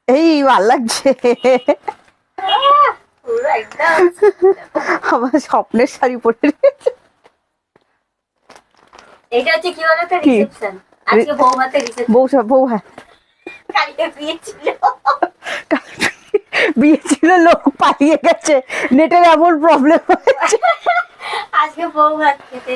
এই ভাল লাগছে আমার স্বপ্নের শাড়ি পরে এটা হচ্ছে কি বলতো রিসেপশন আজকে বৌভাতের রিসেপশন বউ হ্যাঁ কালকে বিয়ে ছিল বিয়ে ছিল লোক পালিয়ে গেছে নেটের এমন প্রবলেম হয়েছে আজকে বৌভাত খেতে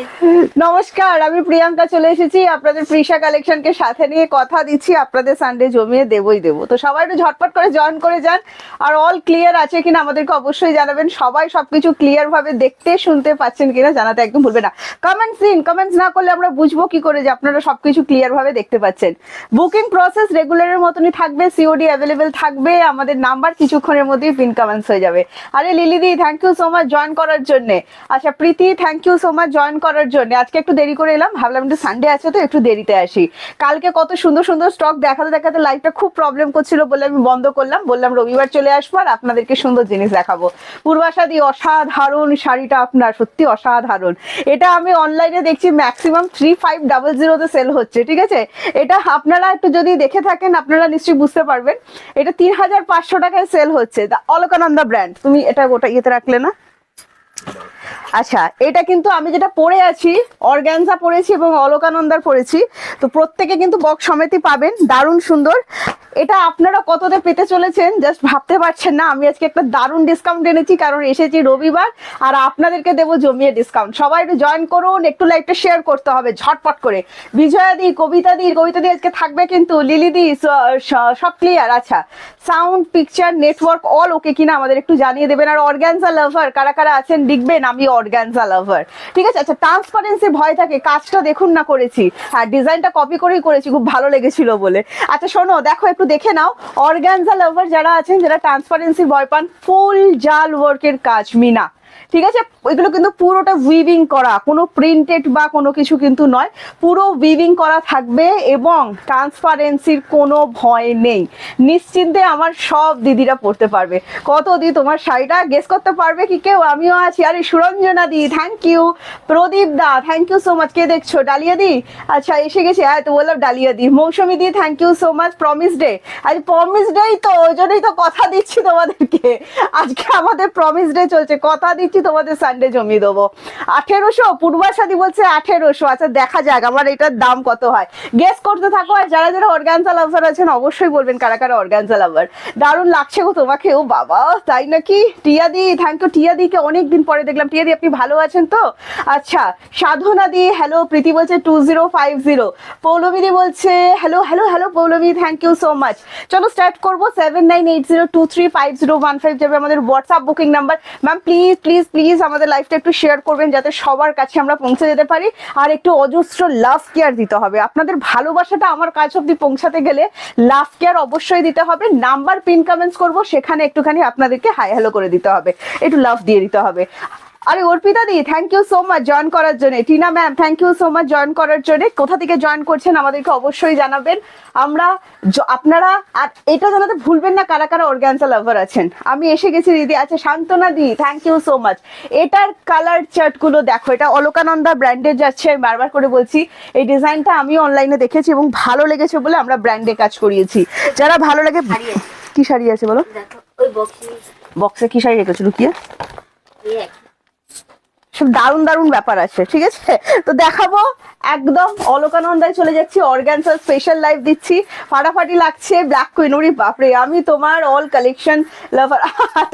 নমস্কার আমি প্রিয়াঙ্কা চলে এসেছি আপনাদের প্রিশা কালেকশনকে সাথে নিয়ে কথা দিচ্ছি আপনাদের সানডে জমিয়ে দেবই দেবো তো সবাই একটু ঝটপট করে জয়েন করে যান আর অল ক্লিয়ার আছে কিনা আমাদেরকে অবশ্যই জানাবেন সবাই সবকিছু ক্লিয়ার ভাবে দেখতে শুনতে পাচ্ছেন কিনা জানাতে একদম ভুলবে না কমেন্টস দিন কমেন্টস না করলে আমরা বুঝবো কি করে যে আপনারা সবকিছু ক্লিয়ার ভাবে দেখতে পাচ্ছেন বুকিং প্রসেস রেগুলারের মতনই থাকবে সিওডি অ্যাভেলেবেল থাকবে আমাদের নাম্বার কিছুক্ষণের মধ্যেই পিন কমেন্টস হয়ে যাবে আরে লিলিদি thank you so much join করার জন্য আচ্ছা Priti thank you so much join করার জন্য আজকে একটু দেরি করে এলাম ভাবলাম একটু সানডে আছে তো একটু দেরিতে আসি কালকে কত সুন্দর সুন্দর স্টক দেখাতে দেখাতে লাইভটা খুব প্রবলেম করছিল বলে আমি বন্ধ করলাম বললাম রবিবার চলে আসবো আর আপনাদেরকে সুন্দর জিনিস দেখাবো পূর্বাশাদি অসাধারণ শাড়িটা আপনার সত্যি অসাধারণ এটা আমি অনলাইনে দেখছি ম্যাক্সিমাম 3500 তে সেল হচ্ছে ঠিক আছে এটা আপনারা একটু যদি দেখে থাকেন আপনারা নিশ্চয়ই বুঝতে পারবেন এটা 3500 টাকায় সেল হচ্ছে দা অলকানন্দা ব্র্যান্ড তুমি এটা গোটা ইয়েতে রাখলে না আচ্ছা এটা কিন্তু আমি যেটা পরে আছি অর্গানজা পরেছি এবং অলকানন্দার পরেছি তো প্রত্যেকে কিন্তু বক্স সমেতই পাবেন দারুণ সুন্দর এটা আপনারা কততে পেতে চলেছেন জাস্ট ভাবতে পারছেন না আমি আজকে একটা দারুণ ডিসকাউন্ট এনেছি কারণ এসেছি রবিবার আর আপনাদেরকে দেবো জমিয়ে ডিসকাউন্ট সবাই একটু জয়েন করুন একটু লাইভটা শেয়ার করতে হবে ঝটপট করে বিজয়াদি কবিতাদি আজকে থাকবে কিন্তু লিলিদি সব ক্লিয়ার আচ্ছা সাউন্ড পিকচার নেটওয়ার্ক অল ওকে কিনা আমাদের একটু জানিয়ে দেবেন আর অর্গানজা লাভার কারা কারা আছেন লিখবেন আমি অর্গানজা লাভার ঠিক আছে আচ্ছা ট্রান্সপারেন্সি ভয় থাকে কাজটা দেখুন না করেছি হ্যাঁ ডিজাইনটা কপি করেই করেছি খুব ভালো লেগেছিল বলে আচ্ছা শোনো দেখো একটু দেখে নাও অর্গানজা লাভার যারা আছেন যারা ট্রান্সপারেন্সি ভয় পান ফুল জাল ওয়ার্কের কাজ মিনা ঠিক আছে এগুলো কিন্তু পুরোটা উইভিং করা কোনো প্রিন্টেড বা কোনো কিছু কিন্তু নয় পুরো উইভিং করা থাকবে এবং ট্রান্সপারেন্সির কোনো ভয় নেই নিশ্চিন্তে আমার সব দিদিরা পড়তে পারবে কত দি তোমার শাড়িটা গেস করতে পারবে কি কেউ আমিও আছি আরে Suranjana di thank you Pradip da thank you so much কে দেখছো ডালিয়া দি আচ্ছা এসে গেছি হ্যাঁ তো বললাম Dalia di Moushumi di thank you so much promise day আজ প্রমিস ডেই তো ওই জন্যই তো কথা দিচ্ছি তোমাদেরকে আজকে আমাদের প্রমিস ডে চলছে কথা দিচ্ছি তোমাদের সানডে জমিয়ে দেবো 1800 পূর্বাশাদি বলছে 1800 আচ্ছা দেখা যাক আমার এটার দাম কত হয় গেস করতে থাকো আর যারা যারা অর্গানজা লাভার আছেন অবশ্যই বলবেন কারা কারা অর্গানজা লাভার দারুণ লাগছে গো তোমাকে ও বাবা তাই নাকি টিয়াদি থ্যাংক ইউ টিয়াদিকে অনেকদিন পরে দেখলাম টিয়াদি আপনি ভালো আছেন তো আচ্ছা সাধনা দি হ্যালো প্রীতি বলছে 2050 পৌলমী বলছে hello hello hello Poulami thank you so much চলো স্টার্ট করবো 7980235015 যাবে আমাদের WhatsApp booking number ma'am please please please আমাদের লাইফটা একটু শেয়ার করবেন যাতে সবার কাছে আমরা পৌঁছে যেতে পারি আর একটু অজস্র লাভ কেয়ার দিতে হবে আপনাদের ভালোবাসাটা আমার কাছে অব্দি পৌঁছাতে গেলে লাভ কেয়ার অবশ্যই দিতে হবে নাম্বার পিন কমেন্টস করবো সেখানে একটুখানি আপনাদেরকে হাই হ্যালো করে দিতে হবে একটু লাভ দিয়ে দিতে হবে আরে Arpita di thank you so much join করার জন্য Tina ma'am thank you so much join করার জন্য কোথা থেকে জয়েন করছেন আমাদেরকে অবশ্যই জানাবেন আমরা আপনারা আর এটা জানাতে ভুলবেন না কারা কারা অর্গানজা লাভার আছেন আমি এসে গেছি দিদি আচ্ছা শান্তনা দি থ্যাংক ইউ সো মাচ এটার কালার চার্ট গুলো দেখো এটা অলকানন্দা ব্র্যান্ডের যাচ্ছে আমি বারবার করে বলছি এই ডিজাইনটা আমি অনলাইনে দেখেছি এবং ভালো লেগেছে বলে আমরা ব্র্যান্ডে কাজ করিয়েছি যারা ভালো লাগে কি শাড়ি আছে বলো বক্সে কি শাড়ি রেখেছো লুকিয়ে সব দারুণ দারুণ ব্যাপার আছে ঠিক আছে তো দেখাবো একদম অলকানন্দায় চলে যাচ্ছি অর্গানজা স্পেশাল লাইভ দিচ্ছি ফাটাফাটি লাগছে ব্ল্যাক কুইন ওরে বাপরে আমি তোমার all collection lover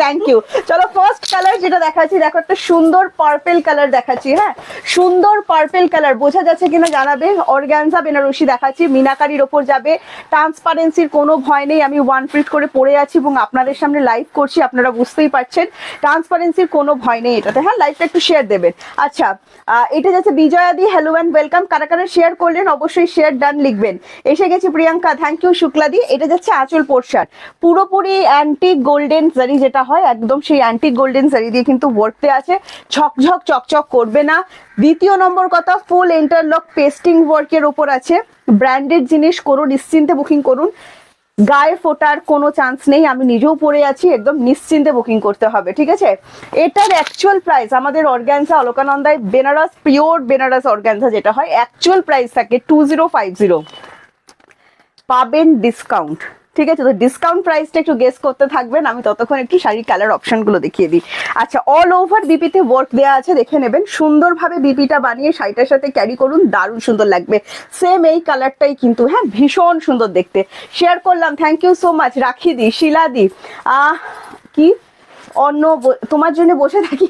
thank you চলো ফার্স্ট কালার যেটা দেখাচ্ছি দেখো একটা সুন্দর পার্পেল কালার দেখাচ্ছি হ্যাঁ সুন্দর পার্পেল কালার বোঝা যাচ্ছে কিনা জানাবে অর্গানজা বেনারসি দেখাচ্ছি মিনাকারির ওপর যাবে ট্রান্সপারেন্সির কোনো ভয় নেই আমি ওয়ান প্রিন্ট করে পড়ে আছি এবং আপনাদের সামনে লাইভ করছি আপনারা বুঝতেই পারছেন ট্রান্সপারেন্সির কোনো ভয় নেই এটাতে হ্যাঁ লাইভটা একটু শেয়ার দেবেন আচ্ছা এটা যাচ্ছে বিজয়াদি হ্যালো অ্যান্ড ওয়েলকাম কারা কারা শেয়ার করলেন অবশ্যই শেয়ার ডান লিখবেন এসে গেছি প্রিয়াঙ্কা থ্যাংক ইউ শুক্লাদি এটা যাচ্ছে আঁচল পোর্শন পুরোপুরি অ্যান্টিক গোল্ডেন জারি যেটা হয় একদম সেই অ্যান্টিক গোল্ডেন জারি দিয়ে কিন্তু ওয়ার্কতে আছে ঝকঝক চকচক করবে না দ্বিতীয় নম্বর কথা ফুল ইন্টারলক পেস্টিং ওয়ার্কের ওপর আছে ব্র্যান্ডেড জিনিস করুন নিশ্চিন্তে বুকিং করুন গায়ে ফোটার কোনো চান্স নেই, আমি নিজেও পরে আছি, একদম নিশ্চিন্তে বুকিং করতে হবে, ঠিক আছে। এটার অ্যাকচুয়াল প্রাইস আমাদের অর্গানজা অলকানন্দায় বেনারস পিওর বেনারস অর্গানজা যেটা হয় অ্যাকচুয়াল প্রাইস থাকে 2050, পাবেন ডিসকাউন্ট, ঠিক আছে। তো ডিসকাউন্ট প্রাইসটা একটু গেস করতে থাকবেন, আমি ততক্ষণ একটু শাড়ির কালার অপশনগুলো দেখিয়ে দিই। আচ্ছা, অল ওভার বিপিতে ওয়ার্ক দেওয়া আছে, দেখে নেবেন। সুন্দরভাবে বিপিটা বানিয়ে শাড়িটার সাথে ক্যারি করুন, দারুণ সুন্দর লাগবে। সেম এই কালারটাই কিন্তু, হ্যাঁ, ভীষণ সুন্দর দেখতে। শেয়ার করলাম, থ্যাংক ইউ সো মাচ। রাখি দি, শিলা দি, কি অন্য তোমার জন্য বসে থাকি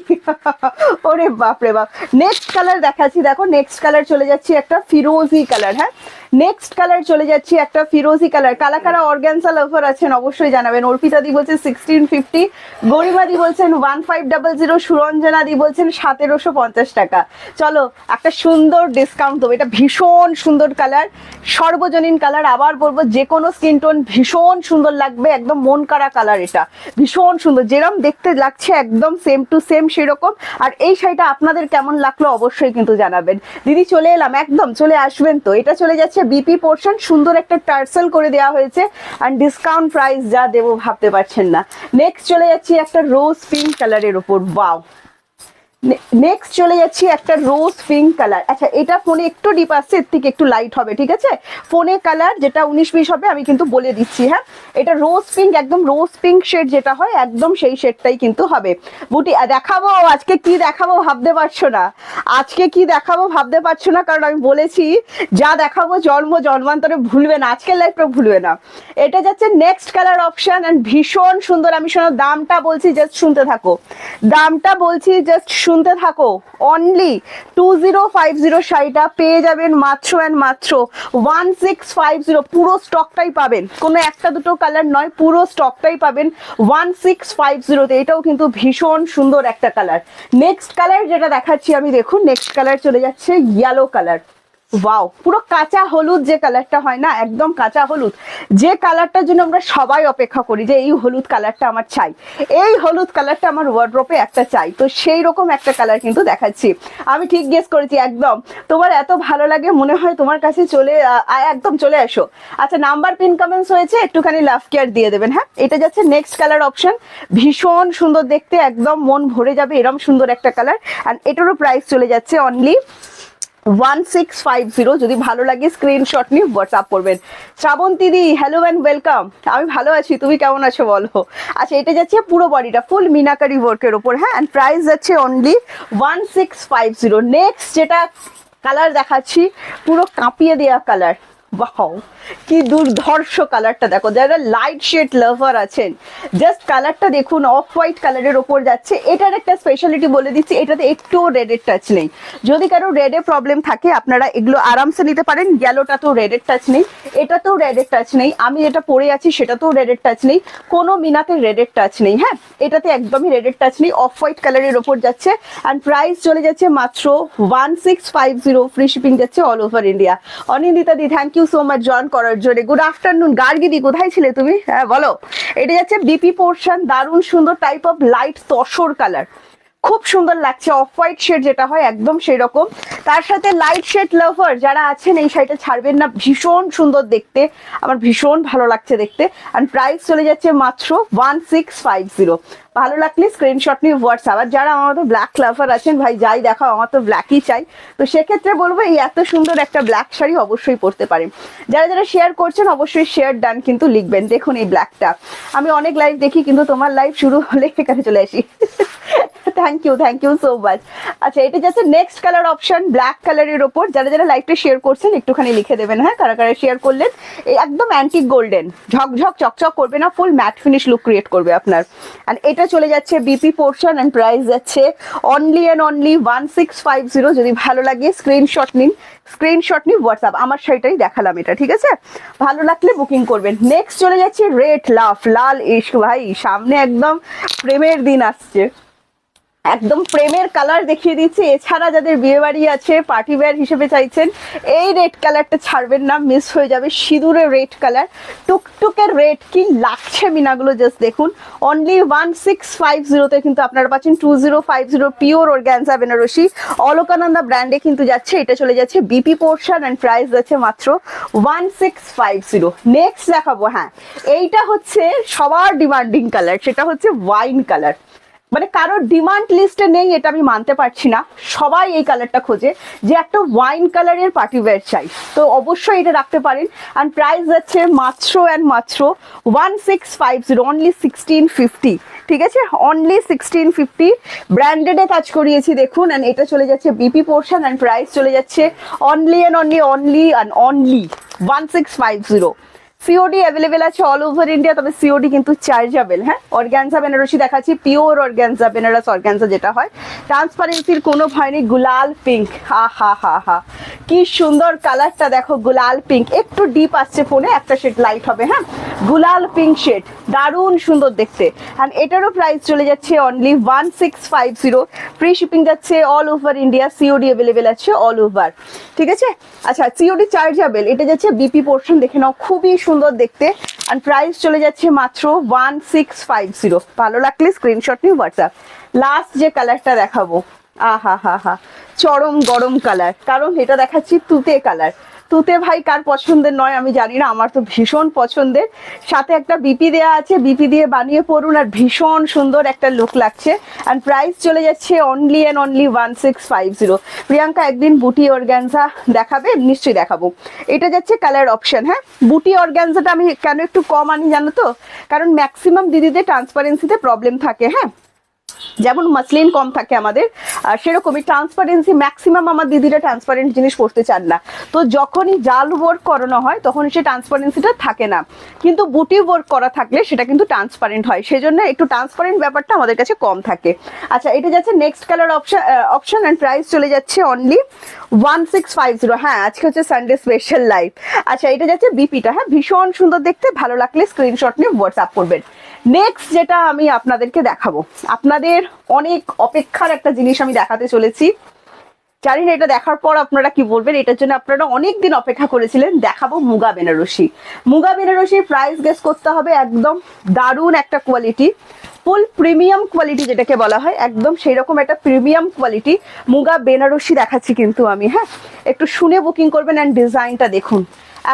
ওরে বাপ রে বাপ। নেক্সট কালার দেখাচ্ছি, দেখো নেক্সট কালার চলে যাচ্ছি একটা ফিরোজি কালার, হ্যাঁ নেক্সট কালার চলে যাচ্ছি একটা ফিরোজি কালার। কারা কারা অর্গানজা লাভার আছেন অবশ্যই জানাবেন। অর্পিতা দি বলছেন 1650, গরিমা দি বলছেন 1500, সুরঞ্জনা দি বলছেন 1750 টাকা। চলো একটা সুন্দর ডিসকাউন্ট দেবো, এটা ভীষণ সুন্দর কালার, সর্বজনীন কালার। আবার বলবো যে কোনো স্কিন টোন ভীষণ সুন্দর লাগবে, একদম মন কাড়া কালার, এটা ভীষণ সুন্দর, যেরকম দেখতে লাগছে একদম সেম টু সেম সেরকম। আর এই শাড়িটা আপনাদের কেমন লাগলো অবশ্যই কিন্তু জানাবেন। দিদি চলে এলাম, একদম চলে আসবেন তো। এটা চলে যাচ্ছে বিপি পোর্শন, সুন্দর একটা টার্সেল করে দেওয়া হয়েছে, আর ডিসকাউন্ট প্রাইস যা দেবো ভাবতে পারছেন না। নেক্সট চলে যাচ্ছি একটা রোজ পিঙ্ক কালারের উপর, ওয়াও। নেক্সট চলে যাচ্ছি একটা রোজ পিঙ্ক কালার। আচ্ছা, এটা ফোনে একটু ডিপ আসছে, এর থেকে একটু লাইট হবে, ঠিক আছে। ফোনে কালার যেটা 19-20 হবে আমি কিন্তু বলে দিচ্ছি, হ্যাঁ। এটা রোজ পিঙ্ক, একদম রোজ পিঙ্ক শেড যেটা হয় একদম সেই শেডটাই কিন্তু হবে। বুটি দেখাবো আজকে, কি দেখাবো ভাবতে পারছো না, আজকে কি দেখাবো ভাবতে পারছো না, কারণ আমি বলেছি যা দেখাবো জন্মান্তরে ভুলবে না, আজকের লাইফটা ভুলবে না। এটা যাচ্ছে নেক্সট কালার অপশন, এন্ড ভীষণ সুন্দর। আমি শোনো দামটা বলছি, জাস্ট শুনতে থাকো, দামটা বলছি জাস্ট শুনতে থাকো। অনলি 2050 শাড়িটা পেয়ে যাবেন মাত্র অ্যান্ড মাত্র 1650। পুরো স্টকটাই পাবেন, কোনো একটা দুটো কালার নয়, পুরো স্টকটাই পাবেন 1650-তে। এটাও কিন্তু ভীষণ সুন্দর একটা কালার। নেক্সট কালার যেটা দেখাচ্ছি আমি, দেখুন নেক্সট কালার চলে যাচ্ছে ইয়েলো কালার, ওয়াও। পুরো কাঁচা হলুদ যে কালারটা হয় না, একদম কাঁচা হলুদ, যে কালারটার জন্য আমরা সবাই অপেক্ষা করি যে এই হলুদ কালারটা আমার চাই, এই হলুদ কালারটা আমার ওয়ার্ড্রোপে একটা চাই, তো সেই রকম একটা কালার কিন্তু দেখাচ্ছি। আমি ঠিক গেস করেছি একদম, তোমার এত ভালো লাগে মনে হয় তোমার কাছে চলে একদম চলে আসো। আচ্ছা, নাম্বার পিন কমেন্টস হয়েছে, একটুখানি লাভ কেয়ার দিয়ে দেবেন, হ্যাঁ। এটা যাচ্ছে নেক্সট কালার অপশন, ভীষণ সুন্দর দেখতে, একদম মন ভরে যাবে এরকম সুন্দর একটা কালার। আর এটারও প্রাইস চলে যাচ্ছে অনলি 1650। যদি ভালো লাগে স্ক্রিনশট নিয়ে হোয়াটসঅ্যাপ করবেন। শ্রাবন্তী দি, হ্যালো অ্যান্ড ওয়েলকাম। আমি ভালো আছি, তুমি কেমন আছো বলো। আচ্ছা, এটা যাচ্ছে পুরো বডিটা ফুল মিনাকারি ওয়ার্কের ওপর, হ্যাঁ, অ্যান্ড প্রাইস যাচ্ছে অনলি 1650। নেক্সট যেটা কালার দেখাচ্ছি, পুরো কাঁপিয়ে দেওয়া কালার, ওয়াও কি দুর্ধর্ষ কালারটা দেখো। যারা লাইট শেড লাভার আছেন জাস্ট কালারটা দেখুন, অফ হোয়াইট কালারের ওপর যাচ্ছে। এটার একটা স্পেশালিটি বলে দিচ্ছি, এটাতে একটু রেডের টাচ নেই। যদি কারো রেডে প্রবলেম থাকে আপনারা এগুলো আরামসে নিতে পারেন। ইয়েলোটাতেও রেডের টাচ নেই, এটাতেও রেডের টাচ নেই, আমি যেটা পরে আছি সেটাতেও রেডের টাচ নেই, কোনো মিনাতে রেডের টাচ নেই, হ্যাঁ এটাতে একদমই রেডের টাচ নেই, অফ হোয়াইট কালারের ওপর যাচ্ছে। অ্যান্ড প্রাইস চলে যাচ্ছে মাত্র 1650, ফ্রি শিপিং যাচ্ছে all over India. Anindita di, thank you so much join করার জন্য। Good afternoon. গার্গিদি, কোথায় ছিলে তুমি, হ্যাঁ বলো। এটা যাচ্ছে বিপি পোর্শন, দারুণ সুন্দর type of light tussar colour, খুব সুন্দর লাগছে। অফ হোয়াইট শেড যেটা হয় একদম সেই রকম, তার সাথে লাইট শেড লাভার যারা আছেন এই শাড়িটা ছাড়বেন না, ভীষণ সুন্দর দেখতে, আমার ভীষণ ভালো লাগছে দেখতে। অ্যান্ড প্রাইস চলে যাচ্ছে মাত্র 1650। ভালো লাগলে স্ক্রিনশট নিয়ে হোয়াটসঅ্যাপ। আর যারা আমার মতো ব্ল্যাক লাভার আছেন, ভাই যাই দেখাও আমার তো ব্ল্যাকই চাই, তো সেক্ষেত্রে বলবো এই এত সুন্দর একটা ব্ল্যাক শাড়ি অবশ্যই পরতে পারেন। যারা যারা শেয়ার করছেন অবশ্যই শেয়ার ডান কিন্তু লিখবেন। দেখুন এই ব্ল্যাকটা, আমি অনেক লাইভ দেখি কিন্তু তোমার লাইভ শুরু হলে এখানে চলে আসি। Thank you so much. আচ্ছা, এটা যাচ্ছে নেক্সট কালার অপশন, ব্ল্যাক কালারের ওপর। যারা যারা লাইভটা শেয়ার করছেন একটুখানি লিখে দেবেন, হ্যাঁ কারা কারা শেয়ার করলেন। এই একদম অ্যান্টিক গোল্ডেন, ঝকঝক চকচক করবে না, ফুল ম্যাট ফিনিশ লুক ক্রিয়েট করবে আপনার। অ্যান্ড এটা চলে যাচ্ছে বিপি পোর্শন, অ্যান্ড প্রাইস যাচ্ছে অনলি অ্যান্ড অনলি 1650। যদি ভালো লাগে স্ক্রিনশট নিন, স্ক্রিনশট নিন হোয়াটসঅ্যাপ। আমার শাড়িটাই দেখালাম এটা, ঠিক আছে, ভালো লাগলে বুকিং করবেন। নেক্সট চলে যাচ্ছে রেড লাভ, লাল ইস্ক। ভাই সামনে একদম প্রেমের দিন আসছে, একদম প্রেমের কালার দেখিয়ে দিচ্ছি। এছাড়া যাদের বিয়ে বাড়ি আছে, পার্টি ওয়্যার হিসেবে চাইছেন, এই রেড কালারটা ছাড়বেন না, মিস হয়ে যাবে। সিঁদুরের রেড কালার, টুকটুকের রেড, কি লাগছে মিনাগুলো জাস্ট দেখুন। অনলি 1650 কিন্তু আপনারা পাচ্ছেন 2050 পিওর অর্গানজা বেনারসি অলকানন্দা ব্র্যান্ডে কিন্তু যাচ্ছে। এটা চলে যাচ্ছে বিপি পোর্শন এন্ড প্রাইস যাচ্ছে মাত্র 1650। নেক্সট দেখাবো, হ্যাঁ এইটা হচ্ছে সবার ডিমান্ডিং কালার, সেটা হচ্ছে ওয়াইন কালার। মানে কারোর ডিমান্ড লিস্টে নেই এটা আমি মানতে পারছি না, সবাই এই কালারটা খোঁজে যে একটা ওয়াইন কালারের পার্টি ওয়্যার চাই, তো অবশ্যই এটা রাখতে পারেন। আর প্রাইস যাচ্ছে মাত্র অ্যান্ড মাত্র 1650, অনলি 1650। ঠিক আছে, অনলি 1650। ব্র্যান্ডেডে কাজ করিয়েছি দেখুন। অ্যান্ড এটা চলে যাচ্ছে বিপি পোর্শন অ্যান্ড প্রাইস চলে যাচ্ছে only and only 1650। COD available আছে অল ওভার ইন্ডিয়া, তবে সিওডি কিন্তু চার্জেবল। হ্যাঁ, অর্গানজা বেনারসি দেখাচ্ছি, পিওর অর্গানজা বেনারস অর্গানজা যেটা হয়, ট্রান্সপারেন্সির কোনো ভয় নেই। গুলাল পিঙ্ক, হা হা হা হা, কি সুন্দর কালারটা দেখো, গুলাল পিঙ্ক। একটু ডিপ আসছে ফোনে, একটা শেড লাইট হবে। হ্যাঁ, গুলাল পিঙ্ক শেড, দারুণ সুন্দর দেখতে। অ্যান্ড এটারও প্রাইস চলে যাচ্ছে অনলি 1650। ফ্রি শিপিং যাচ্ছে all over India, COD available আছে অল ওভার। ঠিক আছে, আচ্ছা সিওডি চার্জেবল। এটা যাচ্ছে বিপি পোর্শন, দেখে নাও, খুবই সুন্দর দেখতে। আর প্রাইস চলে যাচ্ছে মাত্র 1650। ভালো লাগলে স্ক্রিনশট নিয়ে হোয়াটসঅ্যাপ। লাস্ট যে কালারটা দেখাবো, আহা হা হা, চরম গরম কালার, কারণ এটা দেখাচ্ছি তুতে কালার। তুতে ভাই কার পছন্দের নয় আমি জানি না, আমার তো ভীষণ পছন্দের। সাথে একটা বিপি দেয়া আছে, বিপি দিয়ে বানিয়ে পড়ুন, আর ভীষণ সুন্দর একটা লুক লাগছে। অ্যান্ড প্রাইস চলে যাচ্ছে অনলি অ্যান্ড অনলি 1650। প্রিয়াঙ্কা একদিন বুটি অর্গানজা দেখাবে? নিশ্চয়ই দেখাবো। এটা যাচ্ছে কালার অপশন। হ্যাঁ, বুটি অর্গানজাটা আমি কেন একটু কম আনি জানো তো, কারণ ম্যাক্সিমাম দিদিদের ট্রান্সপারেন্সিতে প্রবলেম থাকে। হ্যাঁ, যেমন মাসলিন কম থাকে আমাদের, সেরকমই ট্রান্সপারেন্সি ম্যাক্সিমাম আমার দিদিরা ট্রান্সপারেন্ট জিনিস পড়তে চান না। তো যখনই জাল ওয়ার্ক করানো হয় তখন সে ট্রান্সপারেন্সিটা থাকে না, কিন্তু বুটি ওয়ার্ক করা থাকলে সেটা কিন্তু ট্রান্সপারেন্ট হয়, সেজন্য একটু ট্রান্সপারেন্ট ব্যাপারটা আমাদের কাছে কম থাকে। আচ্ছা, এটা যাচ্ছে next colour option and price চলে যাচ্ছে অনলি 1650। হ্যাঁ, আজকে হচ্ছে সানডে স্পেশাল লাইভ। আচ্ছা, এটা যাচ্ছে বিপিটা। হ্যাঁ, ভীষণ সুন্দর দেখতে, ভালো লাগলে স্ক্রিনশট নিয়ে হোয়াটসঅ্যাপ করবেন। নেক্সট যেটা আমি আপনাদেরকে দেখাবো, আপনাদের অনেক অপেক্ষার একটা জিনিস আমি দেখাতে চলেছি। জানি না এটা দেখার পর আপনারা কি বলবেন, এটার জন্য আপনারা অনেক দিন অপেক্ষা করেছিলেন। দেখাবো মুগা বেনারসি। মুগা বেনারসির প্রাইস গেস করতে হবে, একদম দারুণ একটা কোয়ালিটি, ফুল প্রিমিয়াম কোয়ালিটি যেটাকে বলা হয়, একদম সেই রকম একটা প্রিমিয়াম কোয়ালিটি মুগা বেনারসি দেখাচ্ছি কিন্তু আমি। হ্যাঁ, একটু শুনে বুকিং করবেন। অ্যান্ড ডিজাইনটা দেখুন,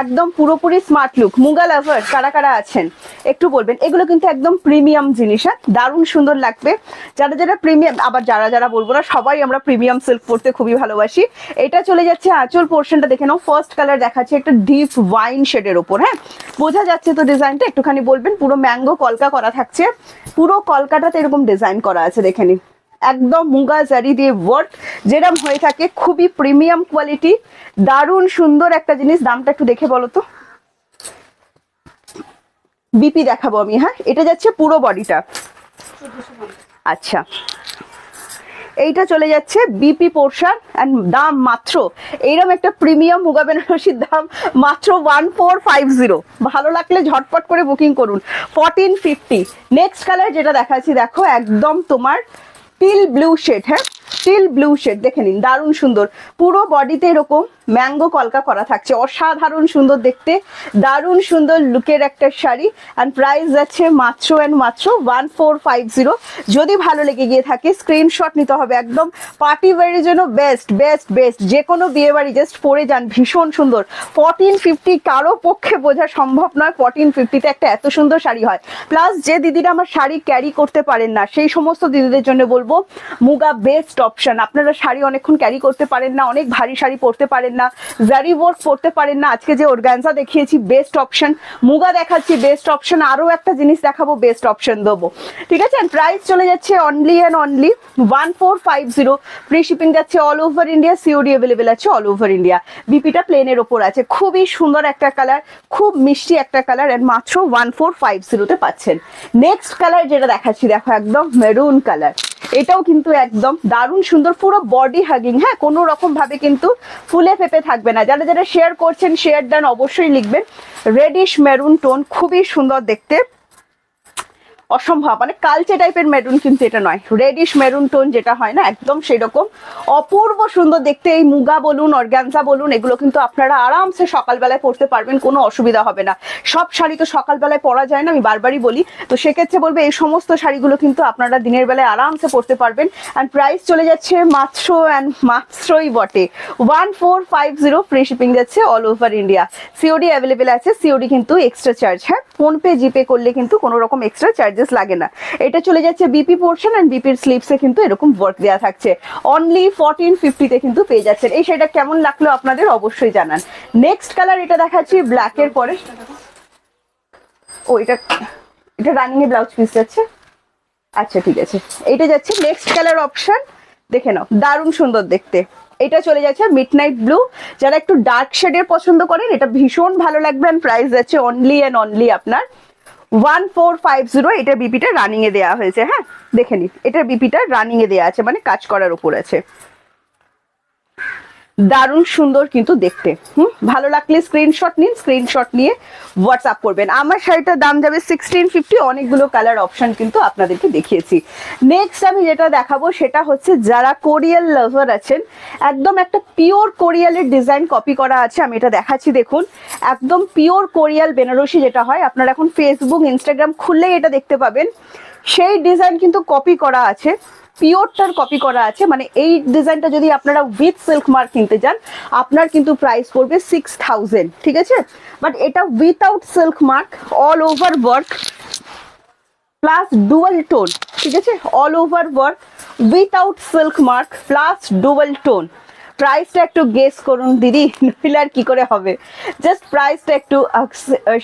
একদম পুরোপুরি স্মার্ট লুক। মুগা লাভার কারা কারা আছেন একটু বলবেন। এগুলো কিন্তু একদম প্রিমিয়াম জিনিস। হ্যাঁ, দারুণ সুন্দর লাগবে। যারা যারা প্রিমিয়াম, আবার যারা যারা বলবো না, সবাই আমরা প্রিমিয়াম সিল্ক পরতে খুবই ভালোবাসি। এটা চলে যাচ্ছে আঁচল পোর্শনটা দেখে নাও, ফার্স্ট কালার দেখাচ্ছে একটা ডিপ ওয়াইন শেডের ওপর। হ্যাঁ, বোঝা যাচ্ছে তো ডিজাইনটা, একটুখানি বলবেন। পুরো ম্যাঙ্গো কলকা করা থাকছে, পুরো কলকাটাতে এরকম ডিজাইন করা আছে দেখে নিন। একদম মুগা জারি দিয়ে ওয়ার্ক যেরকম হয়ে থাকে, খুবই প্রিমিয়াম কোয়ালিটি, দারুণ সুন্দর একটা জিনিস। দামটা একটু দেখে বলো তো। বিপি দেখাবো আমি। হ্যাঁ, এটা যাচ্ছে পুরো বডিটা। আচ্ছা, এইটা চলে যাচ্ছে বিপি পোর্শন এন্ড দাম মাত্র, এইরকম একটা প্রিমিয়াম মুগা বেনারসির দাম মাত্র 1450। ভালো লাগলে ঝটপট করে বুকিং করুন। 1450। নেক্সট কালার যেটা দেখাচ্ছি দেখো, একদম তোমার টিল ব্লু শেড। হ্যাঁ, টিল ব্লু শেড দেখে নিন, দারুণ সুন্দর। পুরো বডিতে এরকম ম্যাঙ্গো কলকা করা থাকছে, অসাধারণ সুন্দর দেখতে, দারুণ সুন্দর লুকের একটা শাড়ি। অ্যান্ড প্রাইস যাচ্ছে মাত্র অ্যান্ড মাত্র 1450। যদি ভালো লেগে গিয়ে থাকে স্ক্রিনশট নিতে হবে, একদম পার্টি ওয়্যারের জন্য বেস্ট বেস্ট বেস্ট। যে কোনো বিয়ে বাড়ি জাস্ট পরে যান, ভীষণ সুন্দর। 1450 কারো পক্ষে বোঝা সম্ভব নয় 1450-তে একটা এত সুন্দর শাড়ি হয়। প্লাস যে দিদিরা আমার শাড়ি ক্যারি করতে পারেন না, সেই সমস্ত দিদিদের জন্য বলবো মুগা বেস্ট অপশন। আপনারা শাড়ি অনেকক্ষণ ক্যারি করতে পারেন না, অনেক ভারী শাড়ি পরতে পারেন না, জারি ওয়ার্ক পরতে পারেন না, আজকে যে অর্গানজা দেখিয়েছি বেস্ট অপশন, মুগা দেখাচ্ছি বেস্ট অপশন, আরো একটা জিনিস দেখাবো বেস্ট অপশন দেবো। ঠিক আছে, প্রাইস চলে যাচ্ছে only and only 1450। Free shipping যাচ্ছে all over India, COD available আছে অল ওভার ইন্ডিয়া। বিপিটা প্লেনের ওপর আছে, খুবই সুন্দর একটা কালার, খুব মিষ্টি একটা কালার, এন্ড মাত্র 1450-তে পাচ্ছেন। নেক্সট কালার যেটা দেখাচ্ছি দেখো, একদম মেরুন কালার। এটাও কিন্তু একদম দারুণ সুন্দর, পুরো বডি হাগিং। হ্যাঁ, কোনো রকম ভাবে কিন্তু ফুলে ফেপে থাকবে না। যারা যারা শেয়ার করছেন শেয়ার ডান অবশ্যই লিখবেন। রেডিশ মেরুন টোন, খুবই সুন্দর দেখতে, অসম্ভব, মানে কালচে টাইপের মেরুন কিন্তু এটা নয়, রেডিশ মেরুন টোন যেটা হয় না একদম সেরকম, অপূর্ব সুন্দর দেখতে। এই মুগা বলুন অর্গানজা বলুন এগুলো কিন্তু আপনারা আরামসে সকালবেলায় পরতে পারবেন, কোনো অসুবিধা হবে না। সব শাড়ি তো সকালবেলায় পরা যায় না, আমি বারবারই বলি, তো সেক্ষেত্রে বলবে এই সমস্ত শাড়িগুলো কিন্তু আপনারা দিনের বেলায় আরামসে পরতে পারবেন। অ্যান্ড প্রাইস চলে যাচ্ছে মাত্র অ্যান্ড মাত্রই বটে 1450, ফ্রি শিপিং যাচ্ছে all over India. COD available আছে, সিওডি কিন্তু এক্সট্রা চার্জ, হ্যাঁ ফোনপে জিপে করলে কিন্তু কোনো রকম এক্সট্রা চার্জেস লাগে না। এটা চলে যাচ্ছে বিপি পোর্শন, অ্যান্ড বিপির স্লিভসে কিন্তু এরকম ওয়ার্ক দেওয়া থাকছে। অনলি 1450 কিন্তু পেয়ে যাচ্ছেন। এই শাড়িটা কেমন লাগলো আপনাদের অবশ্যই জানান। নেক্সট কালার এটা দেখাচ্ছি ব্ল্যাকের পরে। ও এটা রানিং এ ব্লাউজ পিস যাচ্ছে, আচ্ছা ঠিক আছে, এটা যাচ্ছে নেক্সট কালার অপশন, দেখে নাও দারুণ সুন্দর দেখতে। এটা চলে যাচ্ছে মিডনাইট ব্লু, যারা একটু ডার্ক শেডের পছন্দ করেন এটা ভীষণ ভালো লাগবে। এন্ড প্রাইস যাচ্ছে অনলি এন্ড অনলি আপনার 1450। এটা বিপিটা রানিং এ দেওয়া হয়েছে, হ্যাঁ দেখে নিন, এটার বিপিটা রানিং এ দেওয়া আছে, মানে কাজ করার উপর আছে। দারুণ সুন্দর কিন্তু দেখতে, ভালো লাগলে স্ক্রিনশট নিন, স্ক্রিনশট নিয়ে হোয়াটসঅ্যাপ করবেন। আমার শাড়িটার দাম যাবে 1650, অনেকগুলো কালার অপশন কিন্তু আপনাদেরকে দেখিয়েছি। নেক্সট আমি যেটা দেখাবো সেটা হচ্ছে যারা কোরিয়াল লাভার আছেন, একদম একটা পিওর কোরিয়ালের ডিজাইন কপি করা আছে, আমি এটা দেখাচ্ছি দেখুন, একদম পিওর কোরিয়াল বেনারসি যেটা হয়, আপনারা এখন ফেসবুক ইনস্টাগ্রাম খুললেই এটা দেখতে পাবেন, সেই ডিজাইন কিন্তু কপি করা আছে, পিওরটার কপি করা আছে। মানে এই ডিজাইনটা যদি আপনারা উইথ সিল্ক মার্ক কিনতে যান আপনার কিন্তু প্রাইস পড়বে 6000, ঠিক আছে। বাট এটা without silk mark, all over work plus dual tone, ঠিক আছে, all over work without silk mark plus dual tone. প্রাইসটা একটু গেস করুন दीदी, नहींले আর কি করে হবে, जस्ट प्राइसটা একটু।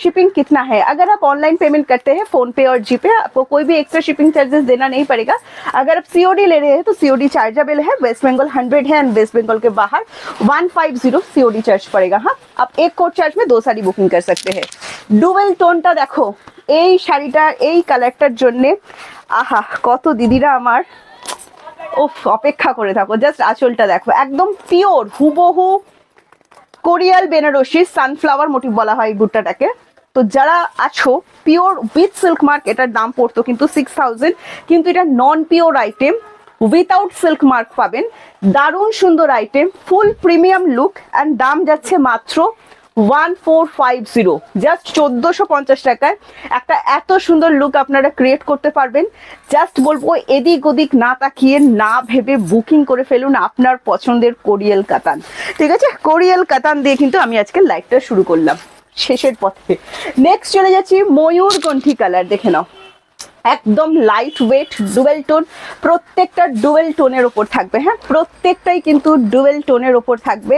शिपिंग कितना है, अगर आप ऑनलाइन पेमेंट करते हैं फोन पे और जी पे, आपको कोई भी एक्स्ट्रा शिपिंग चार्जेस देना नहीं पड़ेगा। अगर आप सीओडी ले रहे हैं तो सीओडी चार्जेबल है, वेस्ट बंगाल 100 है एंड वेस्ट बंगाल के बाहर 150 सीओडी चार्ज पड़ेगा। हाँ, आप एक कोड चार्ज में 2 साड़ी बुकिंग कर सकते हैं। डुवेल টোনটা দেখো, এই শাড়িটার এই কালারটার জন্য আহা কত দিদিরা আমার উফ অপেক্ষা করে থাকো। জাস্ট আঁচলটা দেখো, একদম পিওর হুবহু কোরিয়াল বেনারসি সানফ্লাওয়ার মোটিভ বলা হয় এই বুটটাটাকে। তো যারা আছো পিওর উইথ সিল্ক মার্ক, এটার দাম পড়তো কিন্তু 6000, কিন্তু এটা non pure item, without silk mark পাবেন, দারুণ সুন্দর item, full premium look, and দাম যাচ্ছে মাত্র 1450, জাস্ট 1450 টাকায় একটা এত সুন্দর লুক আপনারা ক্রিয়েট করতে পারবেন। জাস্ট বলবো এদিক ওদিক না তাকিয়ে না ভেবে বুকিং করে ফেলুন আপনার পছন্দের কোরিয়াল কাতান, ঠিক আছে। কোরিয়াল কাতান দিয়ে কিন্তু আমি আজকে লাইভটা শুরু করলাম শেষের পথে। নেক্সট চলে যাচ্ছি ময়ূরকণ্ঠী কালার, দেখে নাও একদম লাইট ওয়েট ডুয়েল টোন, প্রত্যেকটা ডুয়েল টোনের ওপর থাকবে, হ্যাঁ প্রত্যেকটাই কিন্তু ডুয়েল টোনের ওপর থাকবে।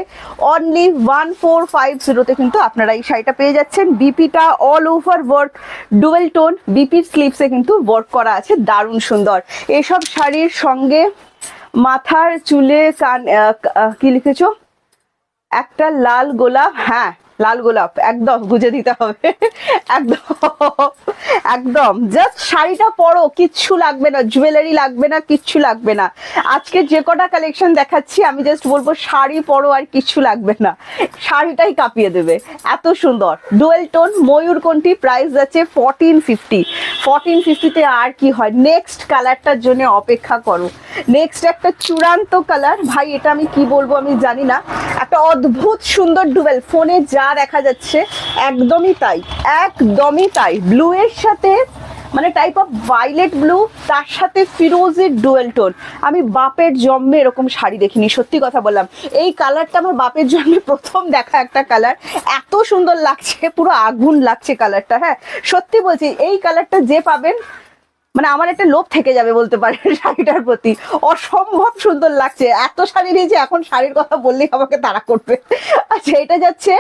অনলি 1450 কিন্তু আপনারা এই শাড়িটা পেয়ে যাচ্ছেন। বিপিটা all over work dual tone, বিপির স্লিভসে কিন্তু ওয়ার্ক করা আছে, দারুণ সুন্দর। এসব শাড়ির সঙ্গে মাথার চুলে কি লিখেছো, একটা লাল গোলাপ, হ্যাঁ লাল গোলাপ একদম গুজে দিতে হবে, একদম একদম। জাস্ট শাড়িটা পরো, কিচ্ছু লাগবে না, জুয়েলারি লাগবে না, কিচ্ছু লাগবে না। আজকে যে কটা কালেকশন দেখাচ্ছি আমি জাস্ট বলবো শাড়ি পরো, আর কিচ্ছু লাগবে না, শাড়িটাই কাঁপিয়ে দেবে, এত সুন্দর। ডুয়েল টোন ময়ূরকণ্ঠী, প্রাইস যাচ্ছে 1450। 1450-তে আর কি হয়, নেক্সট কালারটার জন্য অপেক্ষা করো। নেক্সট একটা চূড়ান্ত কালার, ভাই এটা আমি কি বলবো আমি জানি না, একটা অদ্ভুত সুন্দর ডুয়েল, ফোনে যা দেখা যাচ্ছে একদমই তাই, একদমই তাই। ব্লু এর সাথে মানে টাইপ অফ ভায়োলেট ব্লু, তার সাথে ফিরোজের ডুয়েল টোন। আমি বাপের জন্মে এরকম শাড়ি দেখিনি, সত্যি কথা বললাম। এই কালারটা আমার বাপের জন্মে প্রথম দেখা একটা কালার, এত সুন্দর লাগছে, পুরো আগুন লাগছে কালারটা। হ্যাঁ সত্যি বলছি, এই কালারটা যে পাবেন মানে আমার একটা লোভ থেকে যাবে বলতে পারেন শাড়িটার প্রতি, অসম্ভব সুন্দর লাগছে। এত শাড়ি নিয়েছি, এখন শাড়ির কথা বললেই আমাকে তাড়া করবে। আচ্ছা এটা যাচ্ছে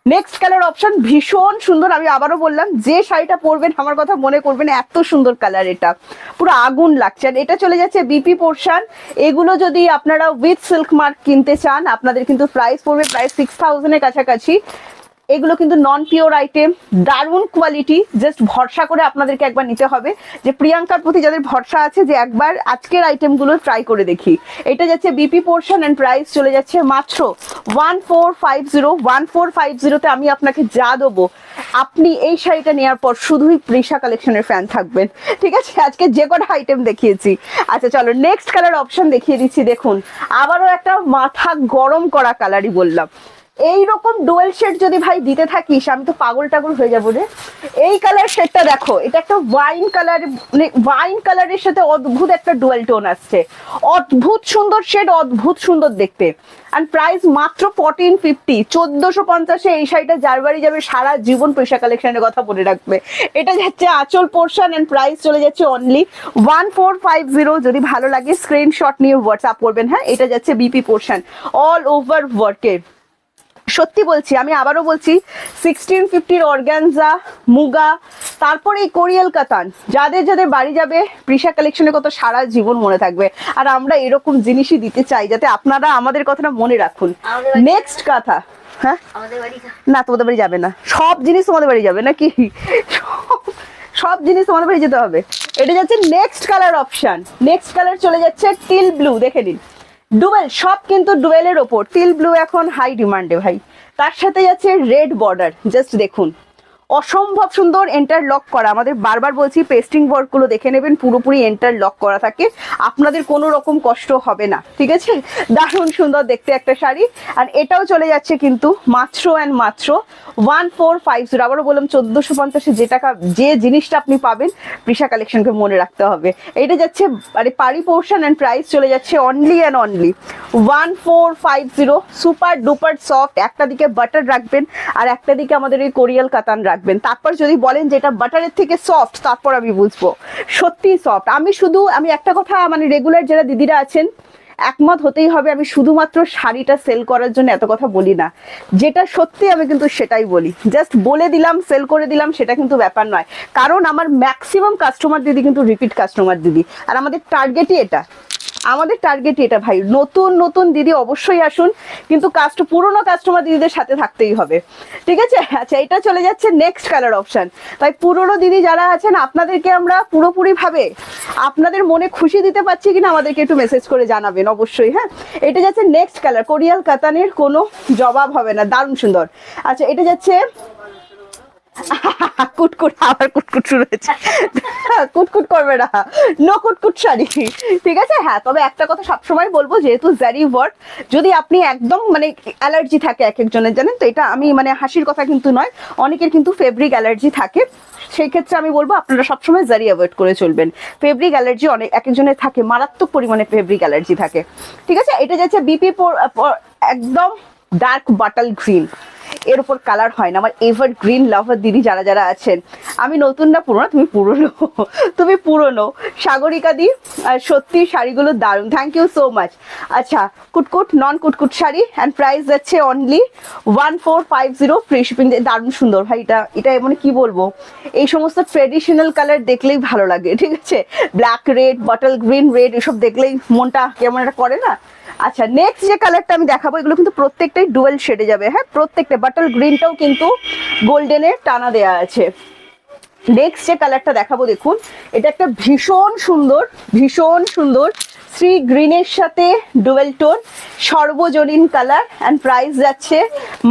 নেক্সট কালার অপশন, ভীষণ সুন্দর। আমি আবারও বললাম যে শাড়িটা পরবেন আমার কথা মনে করবেন, এত সুন্দর কালার, এটা পুরো আগুন লাগছে। আর এটা চলে যাচ্ছে বিপি পোর্শন। এগুলো যদি আপনারা উইথ সিল্ক মার্ক কিনতে চান আপনাদের কিন্তু প্রাইস পড়বে প্রায় 6000 এর কাছাকাছি। এগুলো কিন্তু নন পিওর আইটেম, দারুণ কোয়ালিটি, জাস্ট ভরসা করে আপনাদেরকে একবার নিতে হবে, যে প্রিয়াঙ্কার প্রতি যাদের ভরসা আছে যে একবার আজকের আইটেমগুলো ট্রাই করে দেখি। এটা যাচ্ছে বিপি পোর্শন অ্যান্ড প্রাইস চলে যাচ্ছে মাত্র 1450। আমি আপনাকে যা দেবো, আপনি এই শাড়িটা নেওয়ার পর শুধুই প্রিশা কালেকশনের ফ্যান থাকবেন, ঠিক আছে? আজকে যে কটা আইটেম দেখিয়েছি। আচ্ছা চলো নেক্সট কালার অপশন দেখিয়ে দিচ্ছি। দেখুন আবারও একটা মাথা গরম করা কালারই বললাম, এইরকম ডুয়েল শেড যদি ভাই দিতে থাকিস আমি তো পাগল টাগল হয়ে যাবো রে। এই কালার শেডটা দেখো, এটা একটা ওয়াইন কালার, মানে ওয়াইন কালারের সাথে অদ্ভুত একটা ডুয়েল টোন আসছে, অদ্ভুত সুন্দর শেড, অদ্ভুত সুন্দর দেখতে। অ্যান্ড প্রাইস মাত্র 1450, 1450-এ এই শাড়িটা যার বাড়ি যাবে সারা জীবন পয়সা কালেকশনের কথা বলে রাখবে। এটা যাচ্ছে আঁচল পোর্শন অ্যান্ড প্রাইস চলে যাচ্ছে অনলি 1450। যদি ভালো লাগে স্ক্রিনশট নিয়ে হোয়াটসঅ্যাপ করবেন। হ্যাঁ, এটা যাচ্ছে বিপি পোর্শন, অল ওভার ওয়ার্কের। সত্যি বলছি, আমি আবারও বলছি, 1650-র অর্গানজা, মুগা, তারপরে এই কোরিয়াল কাতান, যাদের যাদের বাড়ি যাবে প্রিশা কালেকশনের কথা সারা জীবন মনে থাকবে। আর আমরা এরকম জিনিসই দিতে চাই যাতে আপনারা আমাদের কথাটা মনে রাখুন। নেক্সট কথা, হ্যাঁ না তোমাদের বাড়ি যাবে না, সব জিনিস তোমাদের বাড়ি যাবে নাকি? সব জিনিস তোমাদের বাড়ি যেতে হবে। এটা যাচ্ছে next colour option. Next colour চলে যাচ্ছে টিল ব্লু, দেখে নিন ডুয়েল, সব কিন্তু ডুয়েলের ওপর। টিল ব্লু এখন হাই ডিমান্ডে ভাই, তার সাথে যাচ্ছে রেড বর্ডার, জাস্ট দেখুন অসম্ভব সুন্দর এন্টারলক করা। আমাদের বারবার বলছি পেস্টিং ওয়ার্ক গুলো দেখে নেবেন, পুরোপুরি এন্টারলক করা থাকে, আপনাদের কোনো রকম কষ্ট হবে না, ঠিক আছে? দারুণ সুন্দর দেখতে একটা শাড়ি। আর এটাও চলে যাচ্ছে কিন্তু মাত্র অ্যান্ড মাত্র 1450। আবারও বললাম 1450-এ যে টাকা যে জিনিসটা আপনি পাবেন প্রিশা কালেকশনকে মনে রাখতে হবে। এটা যাচ্ছে মানে পারি পোর্শন অ্যান্ড প্রাইস চলে যাচ্ছে only and only 1450। Super duper soft, একটা দিকে বাটার রাখবেন আর একটা দিকে আমাদের এই কোরিয়াল কাতান রাখবেন, তারপর যদি বলেন যে এটা বাটারের থেকে সফট, তারপর আমি বুঝবো সত্যি সফট। আমি একটা কথা, মানে রেগুলার যারা দিদিরা আছেন একমত হতেই হবে, আমি শুধুমাত্র শাড়িটা সেল করার জন্য এত কথা বলি না, যেটা সত্যি আমি কিন্তু সেটাই বলি। জাস্ট বলে দিলাম, সেল করে দিলাম, সেটা কিন্তু ব্যাপার নয়, কারণ আমার ম্যাক্সিমাম কাস্টমার দিদি কিন্তু রিপিট কাস্টমার দিদি, আর আমাদের টার্গেটই এটা, আমাদের টার্গেট এটা ভাই। নতুন নতুন দিদি অবশ্যই আসুন, কিন্তু পুরোনো কাস্টমার দিদিদের সাথে থাকতেই হবে, ঠিক আছে? আচ্ছা এটা চলে যাচ্ছে নেক্সট কালার অপশন। তাই পুরোনো দিদি যারা আছেন আপনাদেরকে আমরা পুরোপুরি ভাবে আপনাদের মনে খুশি দিতে পারছি কিনা আমাদেরকে একটু মেসেজ করে জানাবেন অবশ্যই। হ্যাঁ, এটা যাচ্ছে নেক্সট কালার, কোরিয়াল কাতানের কোনো জবাব হবে না, দারুণ সুন্দর। আচ্ছা এটা যাচ্ছে কুটকুট, আবার কুটকুট শুরু হয়েছে, কুটকুট করবে না, নো কুটকুট শাড়ি, ঠিক আছে? হ্যাঁ, তবে একটা কথা সবসময় বলবো, যেহেতু জারি ওয়ার্ক, যদি আপনি একদম মানে অ্যালার্জি থাকে এক একজনের, জানেন তো, এটা আমি মানে হাসির কথা কিন্তু নয়, অনেকের কিন্তু ফেব্রিক অ্যালার্জি থাকে, সেই ক্ষেত্রে আমি বলবো আপনারা সবসময় জারি অ্যাভয়েড করে চলবেন। ফেব্রিক অ্যালার্জি অনেক এক একজনের থাকে, মারাত্মক পরিমাণে ফেব্রিক অ্যালার্জি থাকে, ঠিক আছে? এটা যাচ্ছে বিপি একদম ডার্ক বাটাল গ্রিন, এর উপর কালার হয় না। আমার এভার গ্রিন লাভার দিদি যারা যারা আছেন, আমি নতুন না পুরোনো, তুমি পুরোনো, তুমি পুরোনো সাগরিকা দি, সত্যি শাড়িগুলো দারুণ, থ্যাংক ইউ সো মাচ। আচ্ছা কুটকুট নন কুটকুট শাড়ি অ্যান্ড প্রাইস যাচ্ছে অনলি 1450, ফ্রি শিপিং। দারুণ সুন্দর ভাই, এটা মানে কি বলবো, এই সমস্ত ট্রেডিশনাল কালার দেখলেই ভালো লাগে, ঠিক আছে? Black red, bottle green red, এসব দেখলেই মনটা কেমন একটা করে না। আচ্ছা নেক্সট যে কালারটা আমি দেখাবো, এগুলো কিন্তু প্রত্যেকটাই ডুয়েল শেডে যাবে। হ্যাঁ, প্রত্যেকটা, বাটল গ্রিনটাও কিন্তু গোল্ডেনের টানা দেয়া আছে। নেক্সট যে কালারটা দেখাবো দেখুন, এটা একটা ভীষণ সুন্দর, ভীষণ সুন্দর সি গ্রিনের সাথে ডুয়েল টোন সর্বজনীন কালার অ্যান্ড প্রাইস যাচ্ছে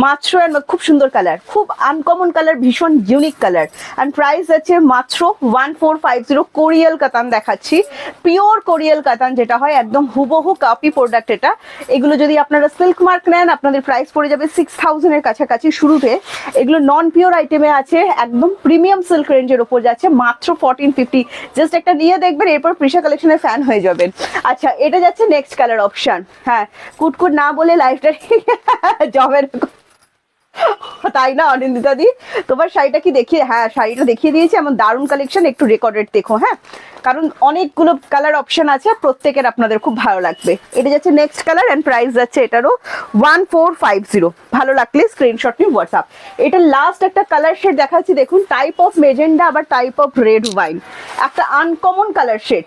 মাত্র, খুব সুন্দর কালার, খুব আনকমন কালার, ভীষণ ইউনিক কালার অ্যান্ড প্রাইস যাচ্ছে মাত্র 1450। কোরিয়াল কাতান দেখাচ্ছি, পিওর কোরিয়াল কাতান যেটা হয়, একদম হুবহু কপি প্রোডাক্ট এটা। এগুলো যদি আপনারা সিল্ক মার্ক নেন আপনাদের প্রাইস পড়ে যাবে 6000-এর কাছাকাছি শুরুতে। এগুলো নন পিওর আইটেমে আছে, একদম প্রিমিয়াম সিল্ক রেঞ্জের ওপর যাচ্ছে মাত্র 1450। জাস্ট একটা নিয়ে দেখবেন, এরপর প্রিশা কালেকশনের ফ্যান হয়ে যাবেন। আচ্ছা এটা যাচ্ছে নেক্সট কালার অপশন। হ্যাঁ, কুটকুট না বলে লাইফটা জবের, তাই না অনিন্দিতা দি? তোমার শাড়িটা কি দেখিয়ে, হ্যাঁ শাড়িটা দেখিয়ে দিয়েছি, এমন দারুণ কালেকশন, একটু রেকর্ডেড দেখো। হ্যাঁ, কারণ অনেকগুলো কালার অপশন আছে, প্রত্যেকের আপনাদের খুব ভালো লাগবে। এটা যাচ্ছে নেক্সট কালার অ্যান্ড প্রাইস যাচ্ছে এটারও 1450। ভালো লাগলে স্ক্রিনশট নিয়ে হোয়াটসঅ্যাপ। এটা লাস্ট একটা কালার শেড দেখাচ্ছি, দেখুন টাইপ অফ মেজেন্ডা আবার টাইপ অফ রেড ওয়াইন, একটা আনকমন কালার শেড,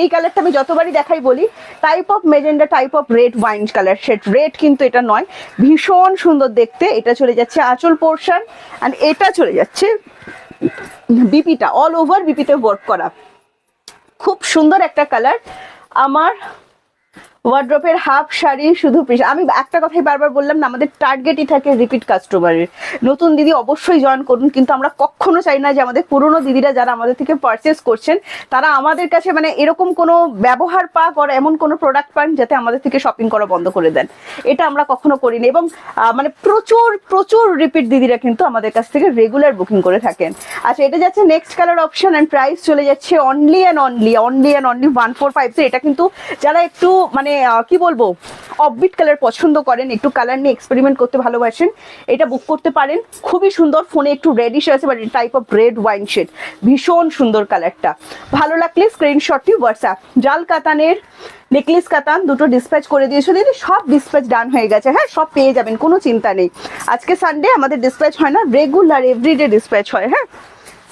এই কালারটা আমি যতবারই দেখাই বলি, type of magenta, type of red wine colour shade, red কিন্তু এটা নয়, ভীষণ সুন্দর দেখতে। এটা চলে যাচ্ছে আঁচল পোর্শন, অ্যান্ড এটা চলে যাচ্ছে বিপিটা, অল ওভার বিপিতে ওয়ার্ক করা, খুব সুন্দর একটা কালার। আমার ওয়ার্ড্রপের হাফ শাড়ি শুধু আমি একটা কথাই বারবার বললাম না, আমাদের টার্গেটই থাকে রিপিট কাস্টমারের। নতুন দিদি অবশ্যই জয়েন করুন, কিন্তু আমরা কখনো চাই না যে আমাদের পুরনো দিদিরা যারা আমাদের থেকে পারচেস করছেন তারা আমাদের কাছে মানে এরকম কোনো ব্যবহার পাক আর এমন কোনো প্রোডাক্ট পান যাতে আমাদের থেকে শপিং করা বন্ধ করে দেন, এটা আমরা কখনো করিনি। এবং মানে প্রচুর প্রচুর রিপিট দিদিরা কিন্তু আমাদের কাছ থেকে রেগুলার বুকিং করে থাকেন। আচ্ছা, এটা যাচ্ছে next colour option, and price চলে যাচ্ছে অনলি অ্যান্ড অনলি 1453। এটা কিন্তু যারা একটু মানে কি বলবো অফবিট কালার পছন্দ করেন, একটু কালার নিয়ে এক্সপেরিমেন্ট করতে ভালোবাসেন, এটা বুক করতে পারেন। খুবই সুন্দর, ফোনে একটু রেডিশ আছে but type of red wine shade, ভীষণ সুন্দর কালারটা। ভালো লাগলে স্ক্রিনশটটি হোয়াটসঅ্যাপ। জাল কাতানের নেকলেস কাতান দুটো ডিসপ্যাচ করে দিয়েছো দিদি, সব ডিসপ্যাচ ডান হয়ে গেছে, হ্যাঁ সব পেয়ে যাবেন, কোনো চিন্তা নেই। আজকে সানডে আমাদের ডিসপ্যাচ হয় না, রেগুলার এভরিডে ডিসপ্যাচ হয়, হ্যাঁ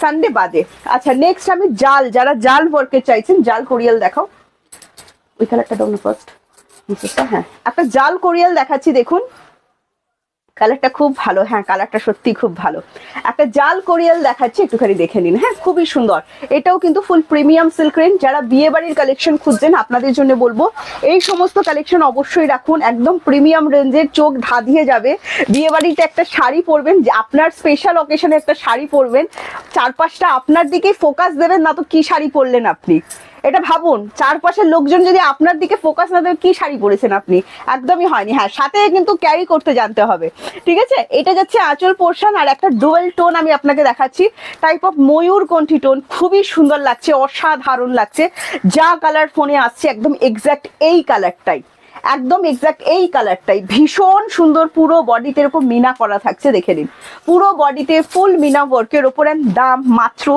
সানডে বাদে। আচ্ছা নেক্সট আমি জাল, যারা জাল ওয়ার্কের চাইছেন জাল কোরিয়াল দেখাও, ওই কালারটা ডাউন ফার্স্ট। হ্যাঁ একটা জাল কোরিয়াল দেখাচ্ছি, দেখুন কালারটা খুব ভালো, হ্যাঁ কালারটা সত্যি খুব ভালো। একটা জাল কোরিয়াল দেখাচ্ছি, একটুখানি দেখে নিন, হ্যাঁ খুবই সুন্দর। এটাও কিন্তু ফুল প্রিমিয়াম সিল্ক রেঞ্জ, যারা বিয়ে বাড়ির কালেকশন খুঁজছেন আপনাদের জন্য বলবো এই সমস্ত কালেকশন অবশ্যই রাখুন, একদম প্রিমিয়াম রেঞ্জের, চোখ ধাঁধিয়ে যাবে। বিয়ে বাড়িতে একটা শাড়ি পরবেন, যে আপনার স্পেশাল অকেশনে একটা শাড়ি পরবেন, চারপাশটা আপনার দিকেই ফোকাস দেবেন, না তো কি শাড়ি পরলেন আপনি, এটা ভাবুন। চারপাশের লোকজন যদি আপনার দিকে ফোকাস না দেবে, কি শাড়ি পরেছেন আপনি, একদমই হয়নি। হ্যাঁ সাথে কিন্তু ক্যারি করতে জানতে হবে, ঠিক আছে। এটা যাচ্ছে আঁচল পোর্শন, আর একটা ডুয়েল টোন আমি আপনাকে দেখাচ্ছি, টাইপ অফ ময়ূর কণ্ঠী টোন, খুবই সুন্দর লাগছে, অসাধারণ লাগছে। যা কালার ফোনে আসছে একদম এক্স্যাক্ট এই কালারটাই, একদম এক্স্যাক্ট এই কালারটাই, ভীষণ সুন্দর। পুরো বডিতে এরকম মিনা করা থাকছে, দেখে নিন পুরো বডিতে ফুল মিনা ওয়ার্কের ওপর। দাম মাত্র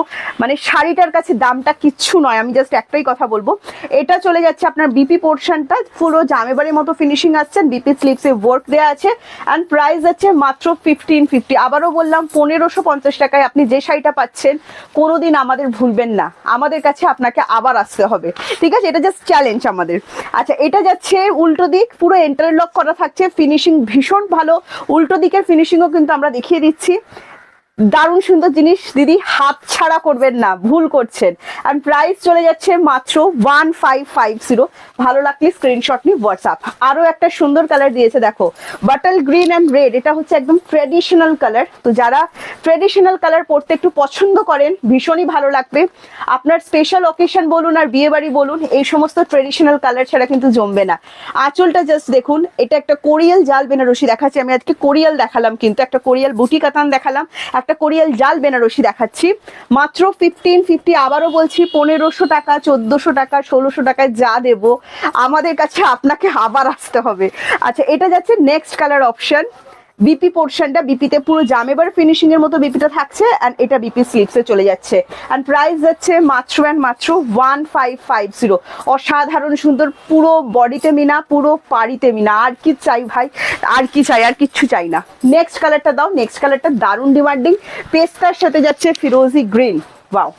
মানে শাড়িটার কাছে দামটা কিচ্ছু নয়, আমি জাস্ট একটাই কথা বলবো, এটা চলে যাচ্ছে আপনার বিপি পোর্শনটা, পুরো জামেবারের মতো ফিনিশিং আসছে, বিপি স্লিপসে ওয়ার্ক দেওয়া আছে, অ্যান্ড প্রাইস আছে মাত্র 1550। আবারও বললাম 1550 টাকায় আপনি যে শাড়িটা পাচ্ছেন কোনোদিন আমাদের ভুলবেন না, আমাদের কাছে আপনাকে আবার আসতে হবে, ঠিক আছে, এটা জাস্ট চ্যালেঞ্জ আমাদের। আচ্ছা এটা যাচ্ছে উল্টো দিক, পুরো ইন্টারলক করা থাকছে, ফিনিশিং ভীষণ ভালো, উল্টো দিকের ফিনিশিংও কিন্তু আমরা দেখিয়ে দিচ্ছি। দারুণ সুন্দর জিনিস দিদি, হাত ছাড়া করবেন না, ভুল করছেন। আর প্রাইস চলে যাচ্ছে মাত্র 1550। ভালো লাগলে স্ক্রিনশট নিয়ে হোয়াটসঅ্যাপ। আরো একটা সুন্দর কালার দিয়েছে দেখো, বাটল গ্রিন অ্যান্ড রেড, এটা হচ্ছে একদম ট্রেডিশনাল কালার। তো যারা ট্রেডিশনাল কালার পরতে একটু পছন্দ করেন ভীষণই ভালো লাগবে। আপনার স্পেশাল অকেশন বলুন আর বিয়ে বাড়ি বলুন, এই সমস্ত ট্রেডিশনাল কালার ছাড়া কিন্তু জমবে না। আঁচলটা জাস্ট দেখুন, এটা একটা কোরিয়াল জাল বেনারসি দেখাচ্ছি আমি আজকে, কোরিয়াল দেখালাম কিন্তু, একটা কোরিয়াল বুটি কাতান দেখালাম, একটা কোরিয়াল জাল বেনারসি দেখাচ্ছি, মাত্র 1550। আবারও বলছি 1500 টাকা, 1400 টাকা, 1600 টাকায় যা দেব আমাদের কাছে আপনাকে আবার আসতে হবে। আচ্ছা এটা যাচ্ছে নেক্সট কালার অপশন, বিপি পোর্শনটা, বিপিতে পুরো জামেবার ফিনিশিং এর মতো বিপিটা থাকছে, এন্ড এটা বিপি স্লিভসে চলে যাচ্ছে, এন্ড প্রাইস যাচ্ছে মাত্র এন্ড মাত্র 1550। অসাধারণ সুন্দর, পুরো বডিতে মিনা, পুরো পাড়িতে মিনা, আর কি চাই ভাই, আর কি চাই, আর কিচ্ছু চাই না। নেক্সট কালারটা দাও, নেক্সট কালারটা দারুণ ডিমান্ডিং, পেস্তার সাথে যাচ্ছে ফিরোজি গ্রিন, ওয়াও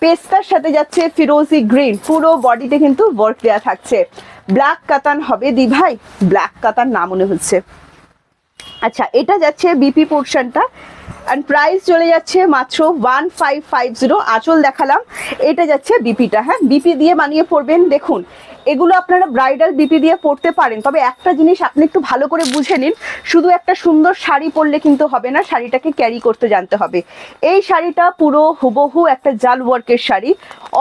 পেস্তার সাথে যাচ্ছে ফিরোজি গ্রিন, পুরো বডিতে কিন্তু ওয়ার্ক দেওয়া থাকছে। ব্ল্যাক কাতান হবে দি ভাই, ব্ল্যাক কাতান না মনে হচ্ছে। আচ্ছা এটা যাচ্ছে বিপি পোর্শনটা, এন্ড প্রাইস চলে যাচ্ছে মাত্র 1550। আঁচল দেখালাম, এটা যাচ্ছে বিপিটা, হ্যাঁ বিপি দিয়ে বানিয়ে পড়বেন। দেখুন এগুলো আপনারা ব্রাইডাল বিপি দিয়ে পড়তে পারেন, তবে একটা জিনিস আপনি একটু ভালো করে বুঝে নিন, শুধু একটা সুন্দর শাড়ি পরলে কিন্তু হবে না, শাড়িটাকে ক্যারি করতে জানতে হবে। এই শাড়িটা পুরো হুবহু একটা জাল ওয়ার্কের শাড়ি,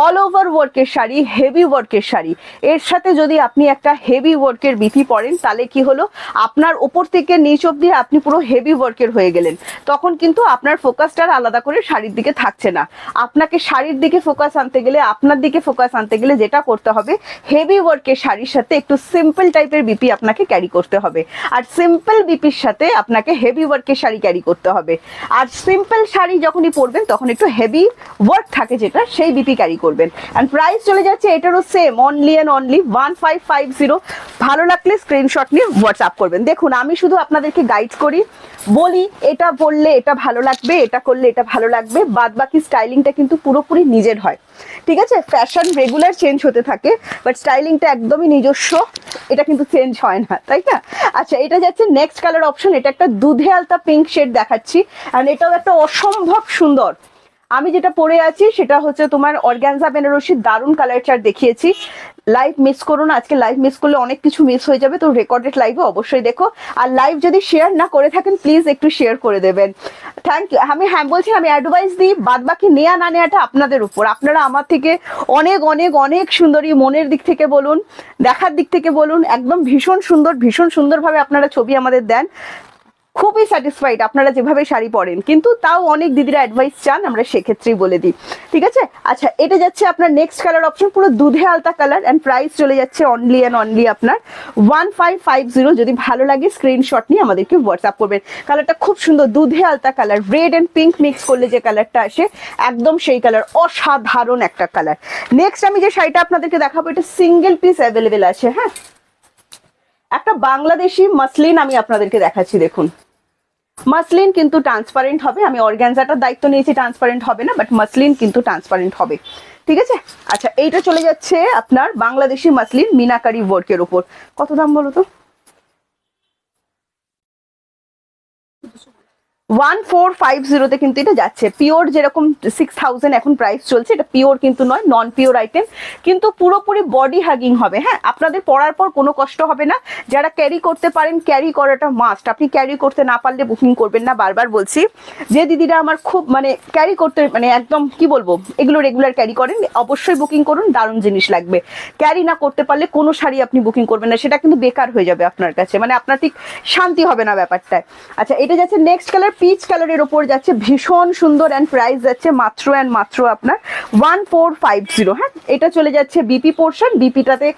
অল ওভার ওয়ার্কের শাড়ি, হেভি ওয়ার্কের শাড়ি। এর সাথে যদি আপনি একটা হেভি ওয়ার্কের বিপি পরেন তাহলে কি হলো, আপনার ওপর থেকে নিচ অব্দি আপনি পুরো হেভি ওয়ার্কের হয়ে গেলেন, তখন কিন্তু আপনার ফোকাসটা আলাদা করে শাড়ির দিকে থাকছে না। আপনাকে শাড়ির দিকে ফোকাস আনতে গেলে, আপনার দিকে ফোকাস আনতে গেলে যেটা করতে হবে, হেভি ওয়ার্কের শাড়ির সাথে একটু সিম্পল টাইপের বিপি আপনাকে ক্যারি করতে হবে, আর সিম্পল বিপির সাথে আপনাকে হেভি ওয়ার্কের শাড়ি ক্যারি করতে হবে। আর সিম্পল শাড়ি যখনই পরবেন তখন একটু হেভি ওয়ার্ক থাকে যেটা, সেই বিপি ক্যারি করবেন। এন্ড প্রাইস চলে যাচ্ছে এটারও সেম, অনলি এন্ড অনলি 1550। ভালো লাগলে স্ক্রিনশট নিয়ে হোয়াটসঅ্যাপ করবেন। দেখুন আমি শুধু আপনাদেরকে গাইড করি, বলি এটা পরলে এটা এটা ভালো লাগবে, এটা করলে এটা ভালো লাগবে, বাদ বাকি স্টাইলিংটা কিন্তু পুরোপুরি নিজের হয়। ঠিক আছে, ফ্যাশন রেগুলার চেঞ্জ হতে থাকে, বাট স্টাইলিংটা একদমই নিজস্ব, এটা কিন্তু চেঞ্জ হয় না, তাই না? আচ্ছা, এটা যাচ্ছে নেক্সট কালার অপশন। এটা একটা দুধে আলতা পিঙ্ক শেড দেখাচ্ছি, আর এটাও একটা অসম্ভব সুন্দর। আমি যেটা পরে আছি সেটা হচ্ছে তোমার অর্গানজা বেনারসি, দারুণ কালার চার্ট দেখিয়েছি। লাইভ মিস করো না, আজকে লাইভ মিস করলে অনেক কিছু মিস হয়ে যাবে, তো রেকর্ডেড লাইভে অবশ্যই দেখো। আর লাইভ যদি শেয়ার না করে থাকেন প্লিজ একটু শেয়ার করে দেবেন, থ্যাংক ইউ। আমি হ্যাঁ বলছি, আমি অ্যাডভাইস দিই, বাদ বাকি নেওয়া না নেওয়াটা আপনাদের উপর। আপনারা আমার থেকে অনেক অনেক অনেক সুন্দরী, মনের দিক থেকে বলুন, দেখার দিক থেকে বলুন, একদম ভীষণ সুন্দর, ভীষণ সুন্দরভাবে আপনারা ছবি আমাদের দেন, খুবই স্যাটিসফাইড আপনারা যেভাবে শাড়ি পরেন, কিন্তু তাও অনেক দিদিরা অ্যাডভাইস চান, আমরা সেক্ষেত্রেই বলে দিই। ঠিক আছে, আচ্ছা এটা যাচ্ছে আপনার নেক্সট কালার অপশন, পুরো দুধে আলতা কালার, অ্যান্ড প্রাইস চলে যাচ্ছে অনলি অ্যান্ড অনলি আপনার 1550। যদি ভালো লাগে স্ক্রিনশট নিয়ে আমাদেরকে হোয়াটসঅ্যাপ করবেন। কালারটা খুব সুন্দর, দুধে আলতা colour, red and pink mix করলে যে কালারটা আসে একদম সেই কালার, অসাধারণ একটা কালার। নেক্সট আমি যে শাড়িটা আপনাদেরকে দেখাবো, এটা সিঙ্গেল পিস অ্যাভেলেবেল আছে। হ্যাঁ, একটা বাংলাদেশি মাসলিন আমি আপনাদেরকে দেখাচ্ছি, দেখুন মাসলিন কিন্তু ট্রান্সপারেন্ট হবে, আমি অর্গানজাটার দায়িত্ব নিয়েছি, ট্রান্সপারেন্ট হবে না, বাট মাসলিন কিন্তু ট্রান্সপারেন্ট হবে। ঠিক আছে, আচ্ছা এইটা চলে যাচ্ছে আপনার বাংলাদেশি মাসলিন মিনাকারি ওয়ার্কের উপর। কত দাম বলো তো? 1450 কিন্তু এটা যাচ্ছে। পিওর যেরকম 6000 এখন প্রাইস চলছে, এটা পিওর কিন্তু নয়, নন পিওর আইটেম, কিন্তু পুরোপুরি বডি হাগিং হবে। হ্যাঁ, আপনাদের পরার পর কোনো কষ্ট হবে না। যারা ক্যারি করতে পারেন, ক্যারি করাটা মাস্ট। আপনি ক্যারি করতে না পারলে বুকিং করবেন না, বারবার বলছি। যে দিদিরা আমার খুব মানে ক্যারি করতে মানে একদম কি বলবো, এগুলো রেগুলার ক্যারি করেন, অবশ্যই বুকিং করুন, দারুণ জিনিস লাগবে। ক্যারি না করতে পারলে কোনো শাড়ি আপনি বুকিং করবেন না, সেটা কিন্তু বেকার হয়ে যাবে আপনার কাছে, মানে আপনার ঠিক শান্তি হবে না ব্যাপারটায়। আচ্ছা, এটা যাচ্ছে নেক্সট কালার, পিচ কালারের ওপর যাচ্ছে, ভীষণ সুন্দর, অ্যান্ড প্রাইস যাচ্ছে মাত্র অ্যান্ড মাত্র আপনার 1450। হ্যাঁ, এটা চলে যাচ্ছে বিপি পোর্শন, বিপিটাতে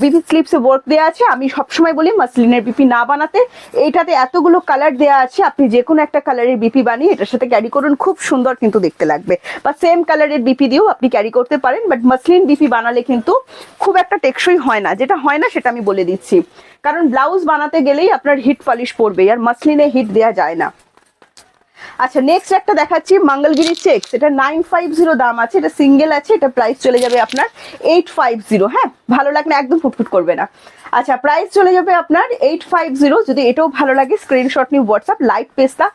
বিপি স্লিপসে ওয়ার্ক দেওয়া আছে। আমি সবসময় বলি মাসলিনের বিপি না বানাতে, এইটাতে এতগুলো কালার দেওয়া আছে, আপনি যে কোনো একটা কালারের বিপি বানিয়ে এটার সাথে ক্যারি করুন, খুব সুন্দর কিন্তু দেখতে লাগবে। বা সেম কালারের বিপি দিয়েও আপনি ক্যারি করতে পারেন, বাট মাসলিন বিপি বানালে কিন্তু খুব একটা টেকসই হয় না। যেটা হয় না সেটা আমি বলে দিচ্ছি, কারণ ব্লাউজ বানাতে গেলেই আপনার হিট পলিশ পড়বে, আর মাসলিনে হিট দেওয়া যায় না। আচ্ছা, নেক্সট একটা দেখাচ্ছি মঙ্গলগিরি চেক্স, এটা 950 দাম আছে, এটা সিঙ্গেল আছে, এটা প্রাইস চলে যাবে আপনার 850। হ্যাঁ, ভালো লাগলে একদম ফুটফুট করবে না। আচ্ছা, প্রাইস চলে যাবে আপনার 850। যদি এটাও ভালো লাগে স্ক্রিনশট নিয়ে হোয়াটসঅ্যাপ। লাইট পেস্তা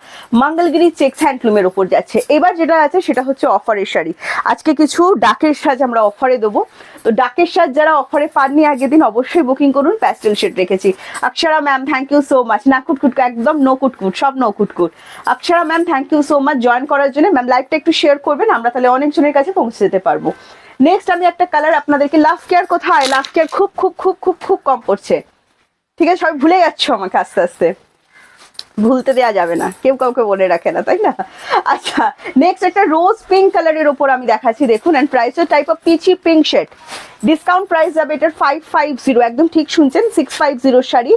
মঙ্গলগিরি চেক্স হ্যান্ডলুমের উপর যাচ্ছে। এবার যেটা আছে সেটা হচ্ছে অফারের শাড়ি। আজকে কিছু ডাকের সাজ আমরা অফারে দেবো, তো ডাকের সাজ যারা অফারে পাননি আগের দিন অবশ্যই বুকিং করুন। প্যাস্টেল শেড রেখেছি। Akshara ma'am thank you so much. না কুটকুট, একদম নো কুটকুট, সব নো কুটকুট। Akshara ma'am thank you so much join করার জন্য। ম্যাম লাইভটা একটু শেয়ার করবেন, আমরা তাহলে অনেকজনের কাছে পৌঁছে যেতে পারবো। নেক্সট আমি একটা কালার আপনাদেরকে, লাভ কেয়ার কোথায়? লাভ কেয়ার খুব খুব খুব খুব খুব কম পড়ছে। ঠিক আছে, সবাই ভুলে যাচ্ছ আমাকে আস্তে আস্তে, ভুলতে দেওয়া যাবে না, কেউ কাউকে বলে রাখে না, তাই না? আচ্ছা, নেক্সট একটা রোজ পিঙ্ক কালারের উপর আমি দেখাচ্ছি, দেখুন, এন্ড প্রাইসের type of peachy pink shade. Discount price যাবে এটার 550, একদম ঠিক শুনছেন, 650 শাড়ি,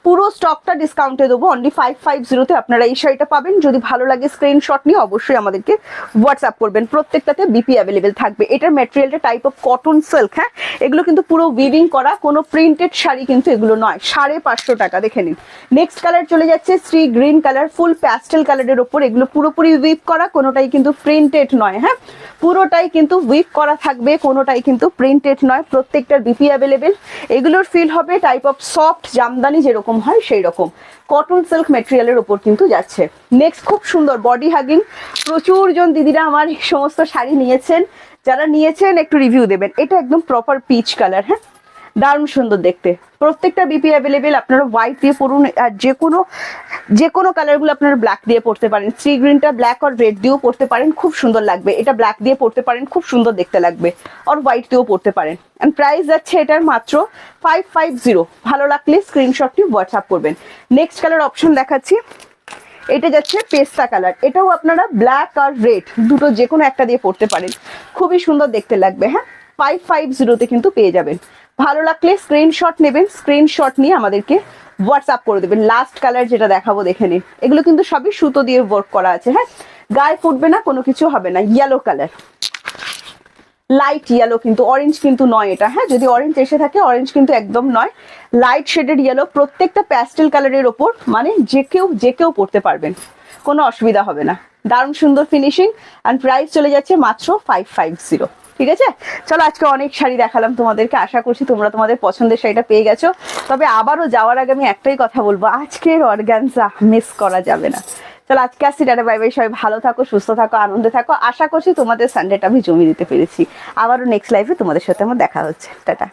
পুরো স্টকটা ডিসকাউন্টে দেবো, অনলি 550-তে আপনারা এই শাড়িটা পাবেন। যদি ভালো লাগে স্ক্রিনশট নিয়ে অবশ্যই আমাদেরকে হোয়াটসঅ্যাপ করবেন। প্রত্যেকটাতে বিপি অ্যাভেলেবেল থাকবে। এটার ম্যাটেরিয়ালটা টাইপ অফ কটন সিল্ক। হ্যাঁ, এগুলো কিন্তু পুরো উইভিং করা, কোনো প্রিন্টেড শাড়ি কিন্তু এগুলো নয়। 550 টাকা, দেখে নিন। নেক্সট কালার চলে যাচ্ছে শ্রী গ্রিন কালার, ফুল প্যাস্টেল কালারের ওপর, এগুলো পুরোপুরি উইভ করা, কোনোটাই কিন্তু প্রিন্টেড নয়। হ্যাঁ, পুরোটাই কিন্তু উইভ করা থাকবে, কোনোটাই কিন্তু প্রিন্টেড নয়, প্রত্যেকটার বিপি অ্যাভেলেবেল। এগুলোর ফিল হবে টাইপ অফ সফট জামদানি যেরকম হয় সেই রকম কটন সিল্ক ম্যাটেরিয়ালের উপর কিন্তু যাচ্ছে। নেক্সট খুব সুন্দর বডি হাগিং, প্রচুর জন দিদিরা আমার এই সমস্ত শাড়ি নিয়েছেন, যারা নিয়েছেন একটু রিভিউ দেবেন। এটা একদম প্রপার পিচ কালার। হ্যাঁ, দারুণ সুন্দর দেখতে, প্রত্যেকটা বিপি অ্যাভেলেবেল। আপনারা হোয়াইট দিয়ে পরুন, আর যে কোনো কালারগুলো আপনারা ব্ল্যাক দিয়ে পরতে পারেন। সি গ্রিনটা ব্ল্যাক আর রেড দিয়েও পরতে পারেন, খুব সুন্দর লাগবে। এটা ব্ল্যাক দিয়ে পরতে পারেন, খুব সুন্দর দেখতে লাগবে, আর হোয়াইট দিয়েও পরতে পারেন। এন্ড প্রাইস যাচ্ছে এটার মাত্র 550। ভালো লাগলে স্ক্রিনশটটি হোয়াটসঅ্যাপ করবেন। নেক্সট কালার অপশন দেখাচ্ছি, এটা যাচ্ছে পেস্তা কালার, এটাও আপনারা ব্ল্যাক আর রেড দুটো যে কোনো একটা দিয়ে পরতে পারেন, খুবই সুন্দর দেখতে লাগবে। হ্যাঁ, 550-তে কিন্তু পেয়ে যাবেন। ভালো লাগলে স্ক্রিনশট নেবেন, স্ক্রিনশট নিয়ে আমাদেরকে হোয়াটসঅ্যাপ করে দেবেন। লাস্ট কালার যেটা দেখাবো দেখে নিন, এগুলো কিন্তু সবই সুতো দিয়ে ওয়ার্ক করা আছে। হ্যাঁ, গায়ে ফুটবে না, কোনো কিছু হবে না। ইয়েলো কালার, লাইট ইয়েলো, কিন্তু অরেঞ্জ কিন্তু নয় এটা। হ্যাঁ, যদি অরেঞ্জ এসে থাকে, অরেঞ্জ কিন্তু একদম নয়, লাইট শেডেড ইয়েলো। প্রত্যেকটা প্যাস্টেল কালারের ওপর, মানে যে কেউ পরতে পারবেন। কোনো অসুবিধা হবে না। দারুণ সুন্দর ফিনিশিং, অ্যান্ড প্রাইস চলে যাচ্ছে মাত্র 550। ঠিক আছে, চলো আজকে অনেক শাড়ি দেখালাম তোমাদেরকে, আশা করছি তোমরা তোমাদের পছন্দের শাড়িটা পেয়ে গেছো। তবে আবারও যাওয়ার আগে আমি একটাই কথা বলবো, আজকের অর্গানজা মিস করা যাবে না। চলো আজকে আসছি, টাটা বাই বাই, সবাই ভালো থাকো, সুস্থ থাকো, আনন্দে থাকো। আশা করছি তোমাদের সানডেটা আমি জমিয়ে দিতে পেরেছি। আবারও নেক্সট লাইফে তোমাদের সাথে আমার দেখা হচ্ছে, টাটা।